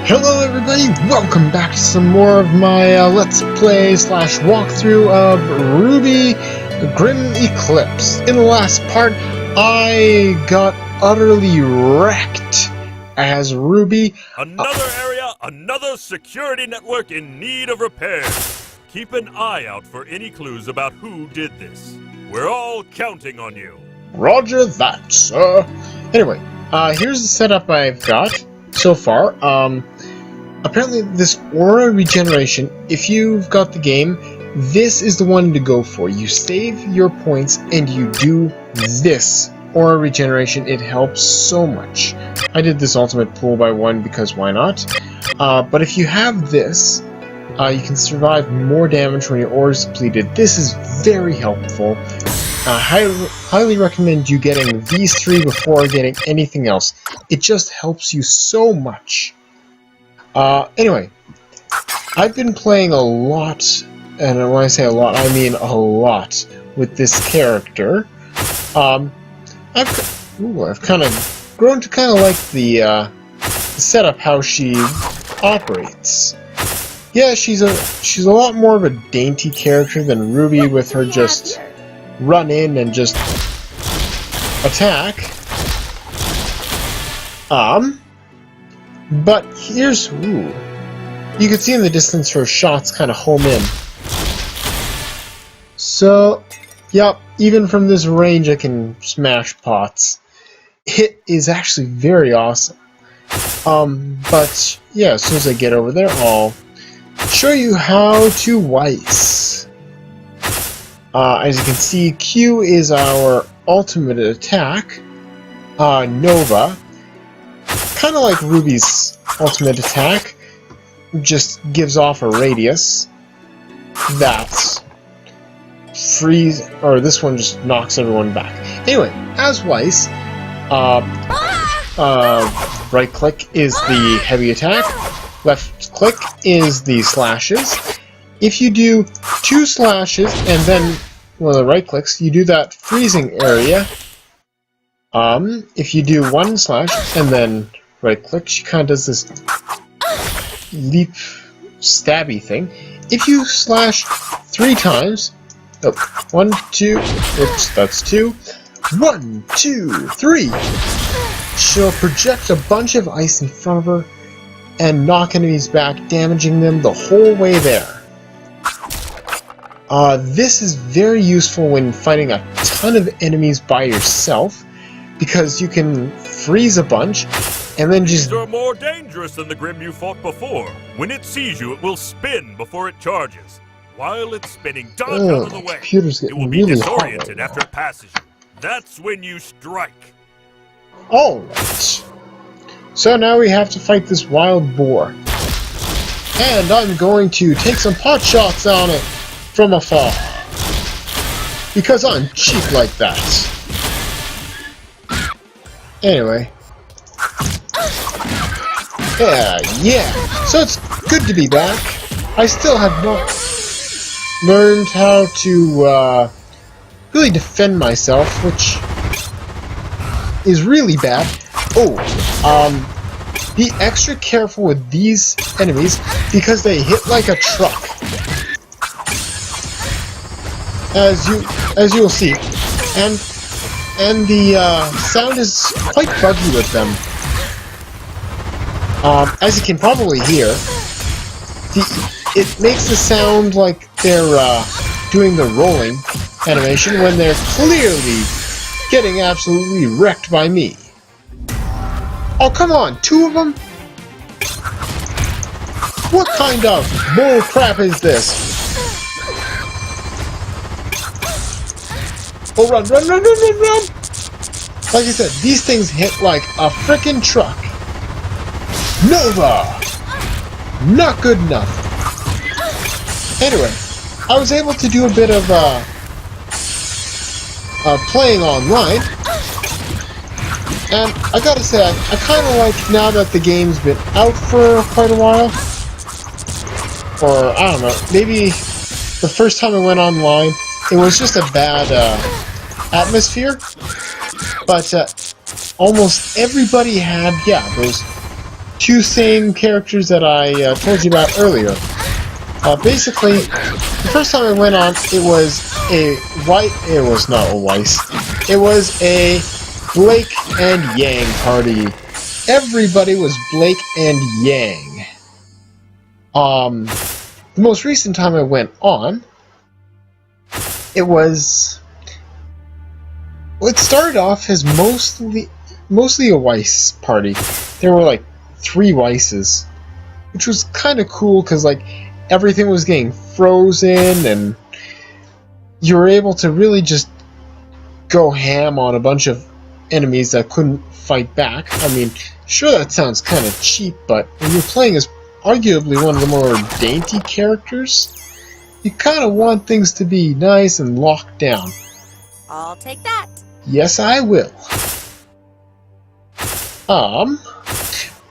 Hello everybody, welcome back to some more of my Let's Play / walkthrough of RWBY Grim Eclipse. In the last part, I got utterly wrecked as RWBY. Another area, another security network in need of repair. Keep an eye out for any clues about who did this. We're all counting on you. Roger that, sir. Anyway, here's the setup I've got so far. Apparently this aura regeneration, if you've got the game, this is the one to go for. You save your points and you do this aura regeneration. It helps so much. I did this ultimate pull by one because why not? But if you have this, you can survive more damage when your aura is depleted. This is very helpful. Highly recommend you getting these three before getting anything else. It just helps you so much. Anyway, I've been playing a lot, and when I say a lot, I mean a lot, with this character. I've kind of grown to kind of like the setup, how she operates. Yeah, she's a lot more of a dainty character than RWBY, with her just run in and just attack. But here's, you can see in the distance her shots kind of home in. So, yep, even from this range I can smash pots. It is actually very awesome. But yeah, as soon as I get over there, I'll show you how to Weiss. As you can see, Q is our ultimate attack. Nova, kind of like RWBY's ultimate attack, just gives off a radius that freeze, or this one just knocks everyone back. Anyway, as Weiss, right click is the heavy attack, left click is the slashes. If you do 2 slashes and then one of the right clicks, you do that freezing area. If you do 1 slash and then right click, she kind of does this leap stabby thing. If you slash 3 times, 1, 2, oops, that's 2. 1, 2, 3. She'll project a bunch of ice in front of her and knock enemies back, damaging them the whole way there. This is very useful when fighting a ton of enemies by yourself, because you can freeze a bunch and then just... These are more dangerous than the Grim you fought before. When it sees you, it will spin before it charges. While it's spinning, dodge out of the way. It will be disoriented after it passes you. That's when you strike. Alright. So now we have to fight this wild boar. And I'm going to take some pot shots on it from afar. Because I'm cheap like that. Anyway. Yeah. So it's good to be back. I still have not learned how to really defend myself, which is really bad. Be extra careful with these enemies because they hit like a truck. As you'll see. And the sound is quite buggy with them. As you can probably hear, it makes the sound like they're doing the rolling animation when they're clearly getting absolutely wrecked by me. Oh, come on, 2 of them? What kind of bull crap is this? Oh, run! Like I said, these things hit like a frickin' truck. Nova! Not good enough. Anyway, I was able to do a bit of playing online, and I gotta say, I kind of like, now that the game's been out for quite a while, or I don't know, maybe the first time I went online, it was just a bad atmosphere, but almost everybody had, those two same characters that I told you about earlier. Basically, the first time I went on, it was it was not a Weiss. It was a Blake and Yang party. Everybody was Blake and Yang. The most recent time I went on, it was... Well, it started off as mostly a Weiss party. There were like 3 Weisses, which was kind of cool because like everything was getting frozen and you were able to really just go ham on a bunch of enemies that couldn't fight back. I mean, sure, that sounds kind of cheap, but when you're playing as arguably one of the more dainty characters, you kind of want things to be nice and locked down. I'll take that. Yes, I will.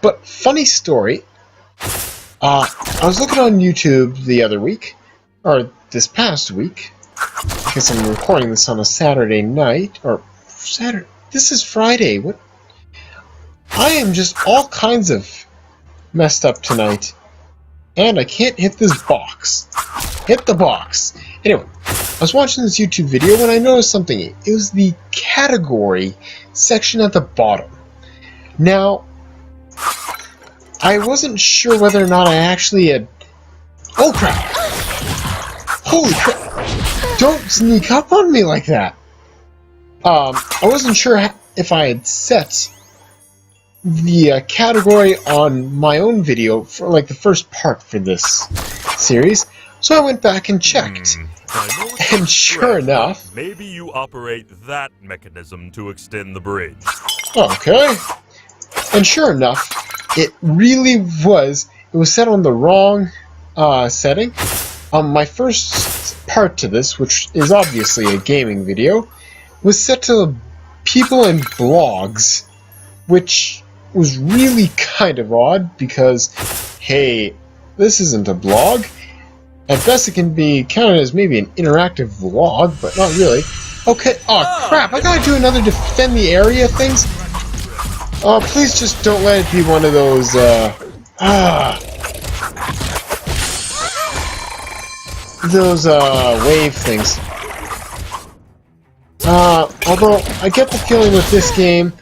But funny story, I was looking on YouTube the other week, or this past week, because I'm recording this on a Saturday night, or Saturday, this is Friday, what? I am just all kinds of messed up tonight, and I can't hit this box. Hit the box. Anyway, I was watching this YouTube video when I noticed something. It was the category section at the bottom. Now, I wasn't sure whether or not I actually had... Oh crap! Holy crap! Don't sneak up on me like that! I wasn't sure if I had set the category on my own video for like the first part for this series, so I went back and checked. And sure enough... Maybe you operate that mechanism to extend the bridge. Okay. And sure enough, it really was. It was set on the wrong setting. My first part to this, which is obviously a gaming video, was set to people and blogs, which was really kind of odd because, hey, this isn't a blog. At best, it can be counted as maybe an interactive vlog, but not really. Okay. Oh crap! I gotta do another defend the area things. Oh, please just don't let it be one of those, wave things. Although, I get the feeling with this game,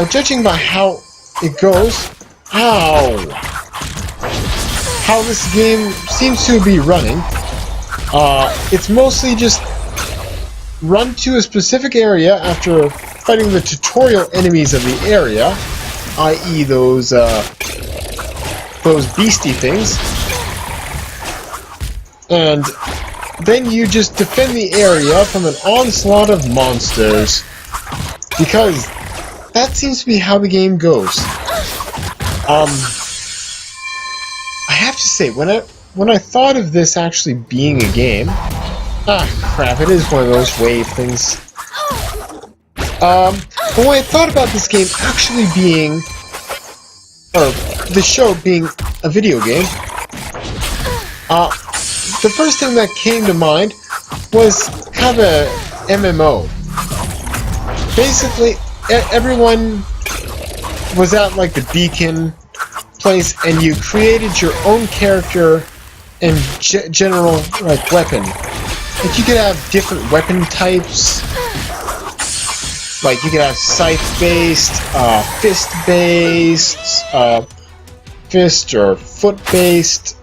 judging by how it goes, how this game seems to be running, it's mostly just run to a specific area after fighting the tutorial enemies of the area, i.e. those beastie things, and then you just defend the area from an onslaught of monsters, because that seems to be how the game goes. I have to say, when I thought of this actually being a game, crap, it is one of those wave things. But when I thought about this game actually being, or the show being a video game, the first thing that came to mind was kind of a MMO. Basically, everyone was at like the beacon place, and you created your own character and general like weapon. Like you could have different weapon types. Like you could have scythe-based, fist-based, fist or foot-based.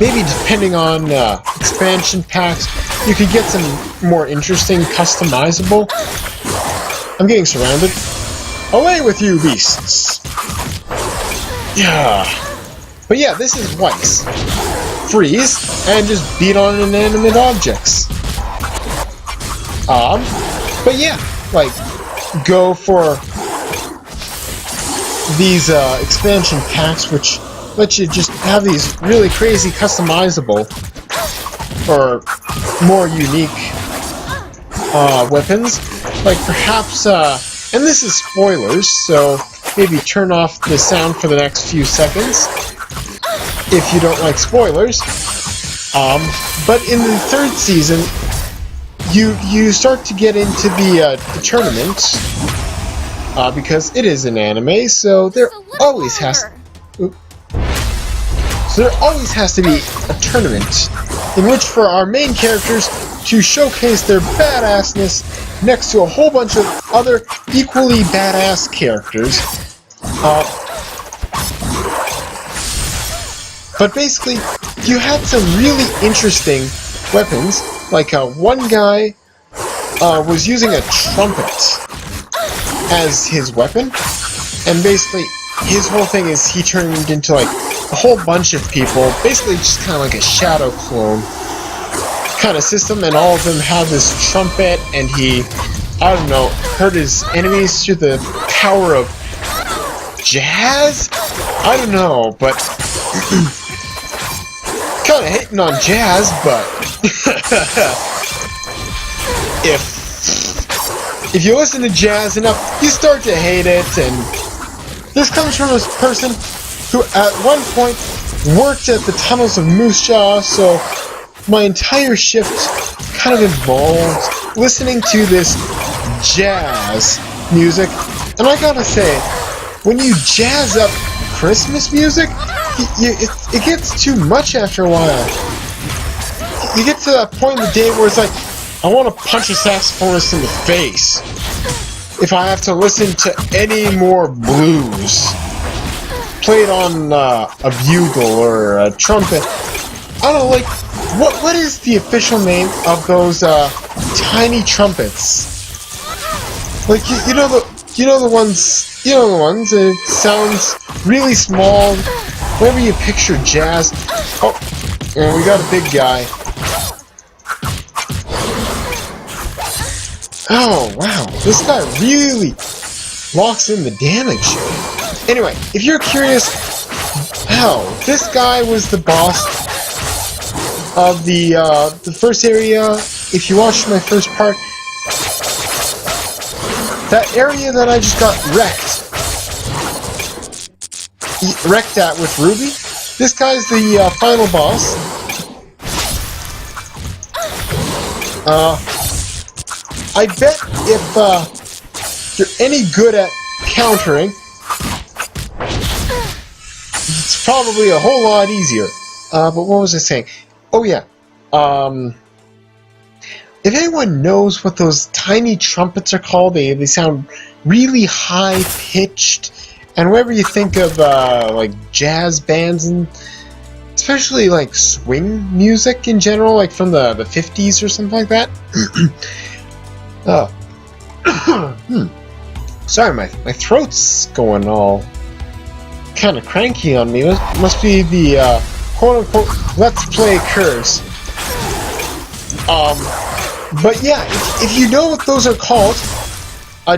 Maybe depending on expansion packs, you could get some more interesting, customizable. I'm getting surrounded. Away with you, beasts! Yeah. But yeah, this is Weiss. Freeze, and just beat on inanimate objects. But yeah, like, go for these expansion packs, which let you just have these really crazy customizable or more unique weapons. Like perhaps, and this is spoilers, so maybe turn off the sound for the next few seconds if you don't like spoilers. But in the third season, you start to get into the tournament, because it is an anime, so there always has to be a tournament in which for our main characters to showcase their badassness next to a whole bunch of other equally badass characters. But basically, you had some really interesting weapons. Like one guy was using a trumpet as his weapon, and basically his whole thing is he turned into like a whole bunch of people, basically just kind of like a shadow clone kind of system, and all of them have this trumpet, and he, I don't know, hurt his enemies through the power of jazz? I don't know, but kind of hating on jazz, but if you listen to jazz enough, you start to hate it. And this comes from a person who at one point worked at the tunnels of Moose Jaw, so my entire shift kind of involved listening to this jazz music. And I gotta say, when you jazz up Christmas music, it gets too much after a while. You get to that point in the day where it's like, I want to punch a saxophonist in the face if I have to listen to any more blues played on a bugle or a trumpet. I don't know, like, what is the official name of those tiny trumpets? Like, you know the ones. It sounds really small. Whenever you picture jazz. Oh, and we got a big guy. Oh, wow. This guy really locks in the damage. Anyway, if you're curious how this guy was the boss of the first area, if you watched my first part, that area that I just got wrecked at with RWBY, this guy's the final boss. I bet if you're any good at countering, it's probably a whole lot easier. But what was I saying? Oh yeah. If anyone knows what those tiny trumpets are called, they sound really high-pitched. And whenever you think of like jazz bands, and especially like swing music in general, like from the 50s or something like that. Sorry, my throat's going all kind of cranky on me. Must be the quote-unquote Let's Play curse. But yeah, if you know what those are called,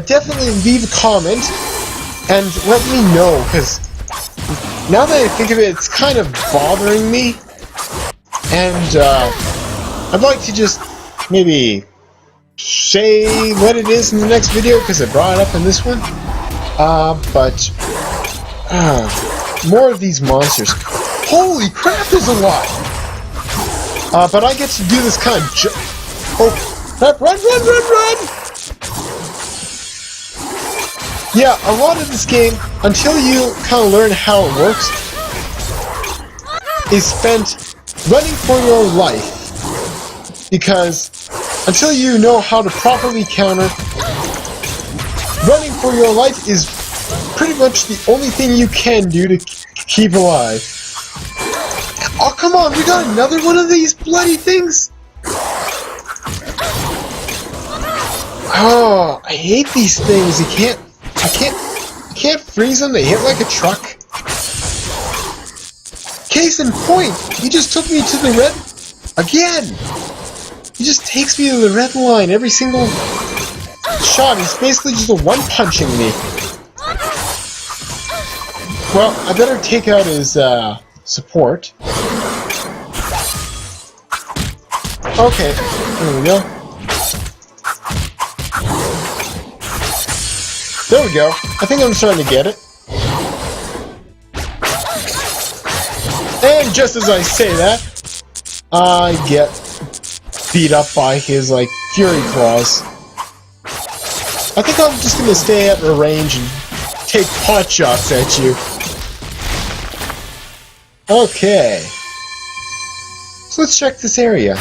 definitely leave a comment and let me know, because now that I think of it, it's kind of bothering me, and I'd like to just maybe say what it is in the next video, because I brought it up in this one. But more of these monsters. Holy crap, there's a lot! But I get to do this kind of oh, crap, run! Yeah, a lot of this game, until you kind of learn how it works, is spent running for your life. Because until you know how to properly counter, running for your life is pretty much the only thing you can do to keep alive. Oh, come on, we got another one of these bloody things? Oh, I hate these things. I can't freeze them. They hit like a truck. Case in point, he just took me to the red again. He just takes me to the red line every single shot. He's basically just a one-punching me. Well, I better take out his support. Okay, there we go. There we go. I think I'm starting to get it. And just as I say that, I get beat up by his, like, Fury Claws. I think I'm just gonna stay at a range and take pot shots at you. Okay. So let's check this area.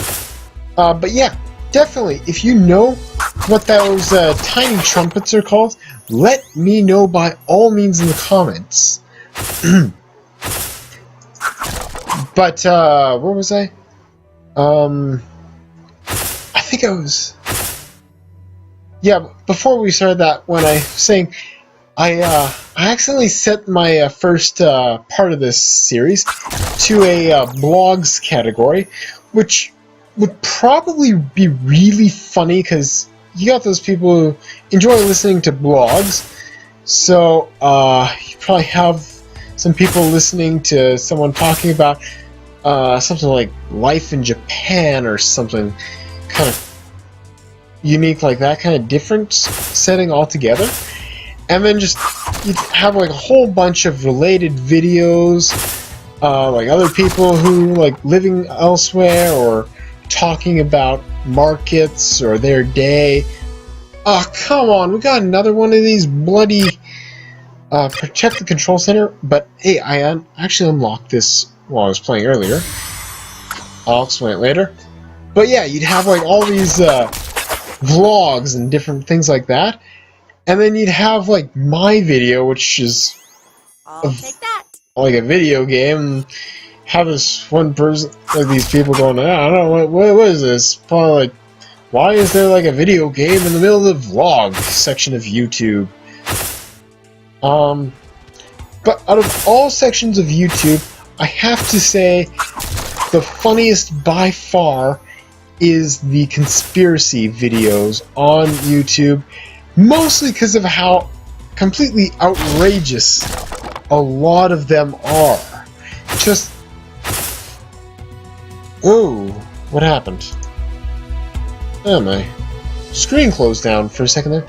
But yeah, definitely, if you know what those tiny trumpets are called, let me know by all means in the comments. But, where was I? I think I was... Yeah, before we started that, when I was saying... I accidentally set my first part of this series to a blogs category, which would probably be really funny because you got those people who enjoy listening to blogs. So you probably have some people listening to someone talking about something like life in Japan or something kind of unique like that, kind of different setting altogether. And then just you'd have like a whole bunch of related videos, like other people who like living elsewhere or talking about markets or their day. Oh, come on, we got another one of these bloody protect the control center. But hey, I actually unlocked this while I was playing earlier. I'll explain it later. But yeah, you'd have like all these vlogs and different things like that. And then you'd have like my video, which is I'll take that. Like a video game. Have this one person, like these people going, I don't know, what is this? Probably like, why is there like a video game in the middle of the vlog section of YouTube? But out of all sections of YouTube, I have to say the funniest by far is the conspiracy videos on YouTube. Mostly because of how completely outrageous a lot of them are. Just... Whoa, what happened? Oh, my screen closed down for a second there.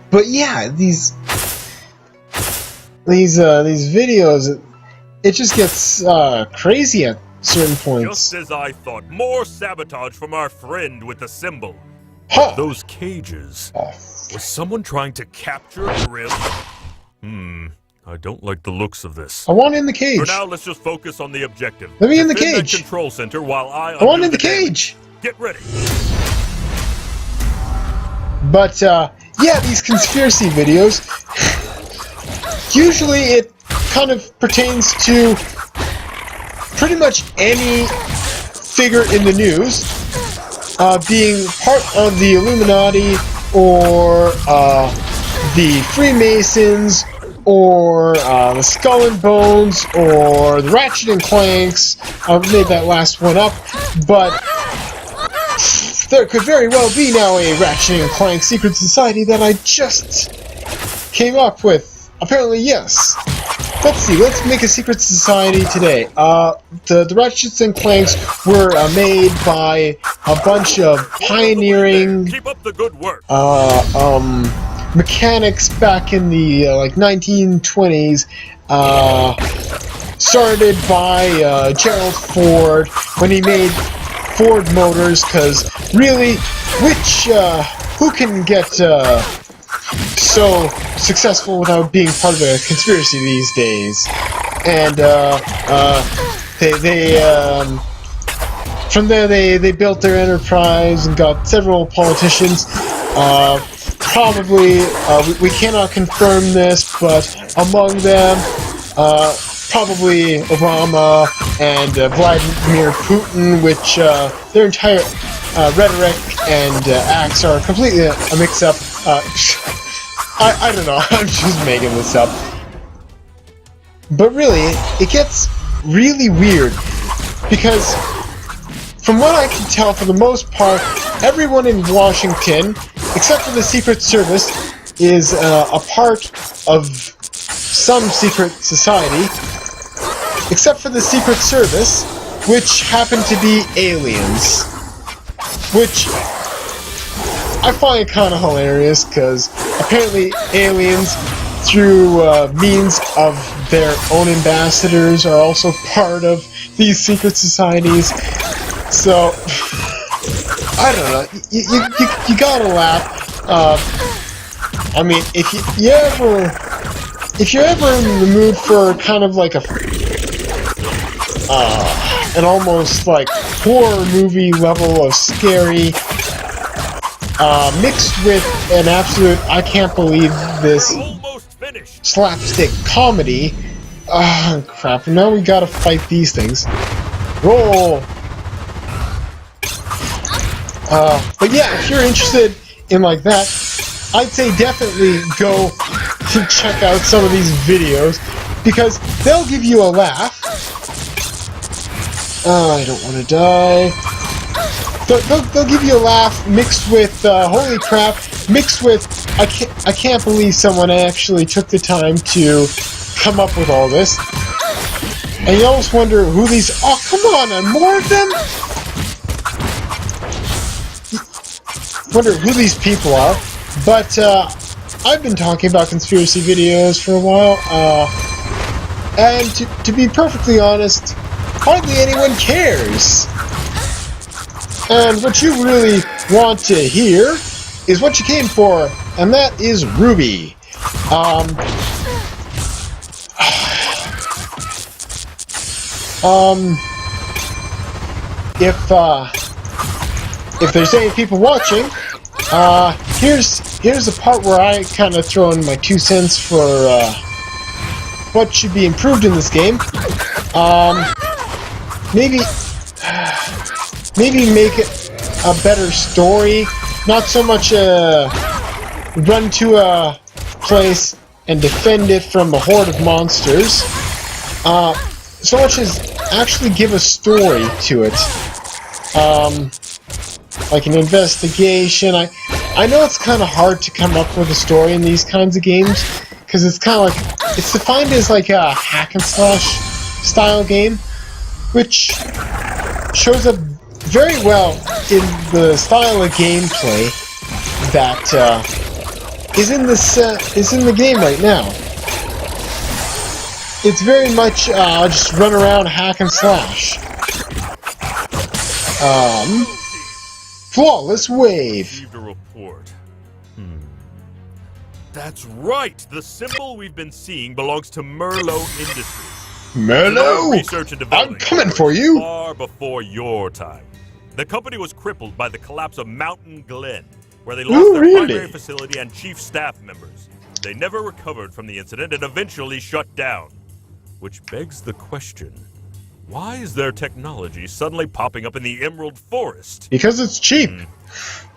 But yeah, these videos, it just gets crazy at certain points. Just as I thought, more sabotage from our friend with the symbol. Huh. Those cages. Was someone trying to capture Gorilla? I don't like the looks of this. I want in the cage. For now, let's just focus on the objective. Let me in the Defend cage. That control center while I want in the cage. Get ready. But yeah, these conspiracy videos. Usually, it kind of pertains to pretty much any figure in the news. Being part of the Illuminati, or the Freemasons, or the Skull and Bones, or the Ratchet and Clanks. I made that last one up, but there could very well be now a Ratchet and Clank secret society that I just came up with. Apparently, yes. Let's see, let's make a secret society today. The Ratchets and Clanks were made by a bunch of pioneering Keep up the good work. mechanics back in the like 1920s, started by Gerald Ford when he made Ford Motors, because really, who can get so successful without being part of a conspiracy these days? And from there they built their enterprise and got several politicians. Probably we cannot confirm this, but among them probably Obama and Vladimir Putin, which their entire rhetoric and acts are completely a mix-up. I don't know, I'm just making this up. But really, it gets really weird, because from what I can tell, for the most part, everyone in Washington, except for the Secret Service, is a part of some secret society, except for the Secret Service, which happen to be aliens. Which I find kind of hilarious, because apparently aliens, through means of their own ambassadors, are also part of these secret societies. So, I don't know, you gotta laugh. I mean, if you're ever in the mood for kind of like an almost like horror movie level of scary, mixed with an absolute I can't believe this slapstick comedy. Crap, now we gotta fight these things. Roll! But yeah, if you're interested in like that, I'd say definitely go to check out some of these videos, because they'll give you a laugh. I don't want to die. They'll give you a laugh mixed with, holy crap, mixed with, I can't believe someone actually took the time to come up with all this. And you almost wonder who these, oh come on, and more of them? Wonder who these people are. But, I've been talking about conspiracy videos for a while, and to be perfectly honest, hardly anyone cares. And what you really want to hear is what you came for, and that is RWBY. If there's any people watching, here's the part where I kind of throw in my 2 cents for what should be improved in this game. Maybe make it a better story, not so much run to a place and defend it from a horde of monsters, so much as actually give a story to it. Like an investigation. I know it's kind of hard to come up with a story in these kinds of games, because it's kind of like, it's defined as like a hack and slash style game, which shows up very well in the style of gameplay that is in the game right now. It's very much just run around, hack and slash. Flawless wave. Received a report. That's right. The symbol we've been seeing belongs to Merlot Industries. Merlot, research and development I'm coming for you. Far before your time. The company was crippled by the collapse of Mountain Glen, where they lost their primary facility and chief staff members. They never recovered from the incident and eventually shut down. Which begs the question, why is their technology suddenly popping up in the Emerald Forest? Because it's cheap.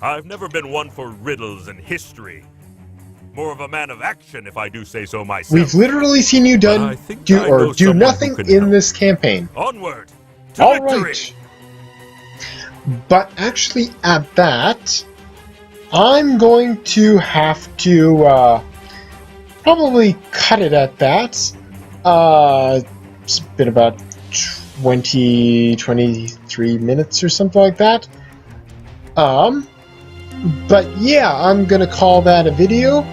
I've never been one for riddles and history. More of a man of action, if I do say so myself. We've literally seen you do nothing in this campaign. Onward to victory. Right. But actually, at that, I'm going to have to probably cut it at that. It's been about 23 minutes or something like that. But yeah, I'm gonna call that a video.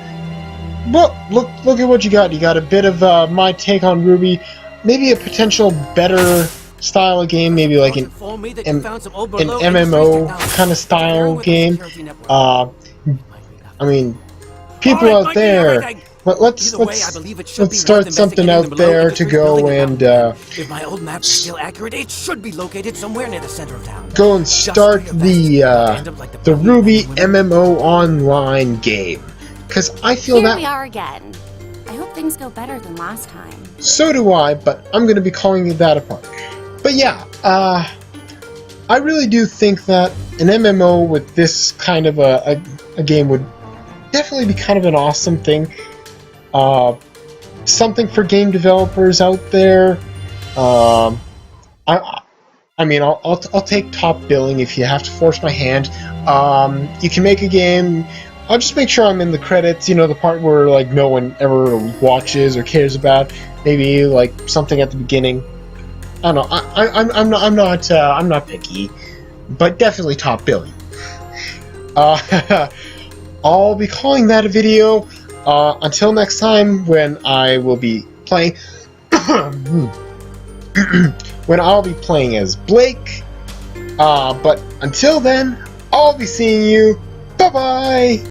But look at what you got. You got a bit of my take on RWBY, maybe a potential better style of game, maybe like an MMO kind of style game. I mean, people out there. But let's start something out there to go and if my old map's still accurate, it should be located somewhere near the center of town. Go and start the RWBY MMO online game, because I feel Here that we are again. I hope things go better than last time. so do I, but I'm going to be calling that apart. But yeah, I really do think that an MMO with this kind of a game would definitely be kind of an awesome thing. Something for game developers out there. I mean, I'll take top billing if you have to force my hand. You can make a game. I'll just make sure I'm in the credits. You know, the part where like no one ever watches or cares about. Maybe like something at the beginning. I don't know. I'm not picky, but definitely top billing. I'll be calling that a video. Until next time, when I will be playing, when I'll be playing as Blake. But until then, I'll be seeing you. Bye bye.